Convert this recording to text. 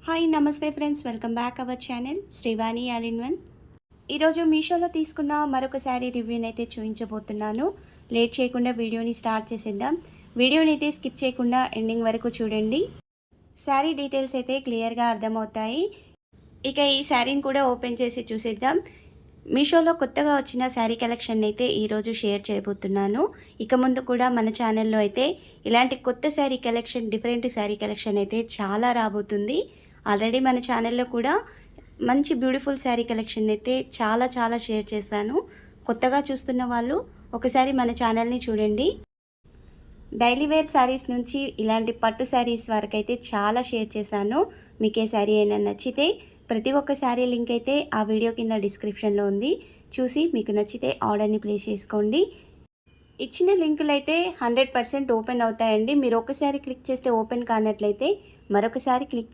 Hi నమస్తే friends, welcome back our channel Srivani all in one. ఈరోజు మీషోలో తీసుకున్న మరొక శారీ రివ్యూని అయితే చూపించబోతున్నాను. లేట్ చేయకుండా వీడియోని స్టార్ట్ చేసేద్దాం. వీడియోని అయితే స్కిప్ చేయకుండా ఎండింగ్ వరకు చూడండి. శారీ డీటెయిల్స్ అయితే క్లియర్గా అర్థమవుతాయి. ఇక ఈ శారీని కూడా ఓపెన్ చేసి చూసేద్దాం. మీషోలో కొత్తగా వచ్చిన శారీ కలెక్షన్ అయితే ఈరోజు షేర్ చేయబోతున్నాను. ఇక ముందు కూడా మన ఛానల్లో అయితే ఇలాంటి కొత్త sari collection, different sari collection అయితే చాలా రాబోతుంది. ఆల్రెడీ మన ఛానల్లో కూడా మంచి బ్యూటిఫుల్ శారీ కలెక్షన్ అయితే చాలా షేర్ చేశాను. కొత్తగా చూస్తున్న వాళ్ళు ఒకసారి మన ఛానల్ని చూడండి. డైలీ వేర్ శారీస్ నుంచి ఇలాంటి పట్టు శారీస్ వరకు అయితే చాలా షేర్ చేశాను. మీకు ఏ శారీ అయినా నచ్చితే ప్రతి ఒక్క శారీ లింక్ అయితే ఆ వీడియో కింద డిస్క్రిప్షన్లో ఉంది. చూసి మీకు నచ్చితే ఆర్డర్ని ప్లేస్ చేసుకోండి. ఇచ్చిన లింకులు అయితే 100% ఓపెన్ అవుతాయండి. మీరు ఒకసారి క్లిక్ చేస్తే ఓపెన్ కానట్లయితే మరొకసారి క్లిక్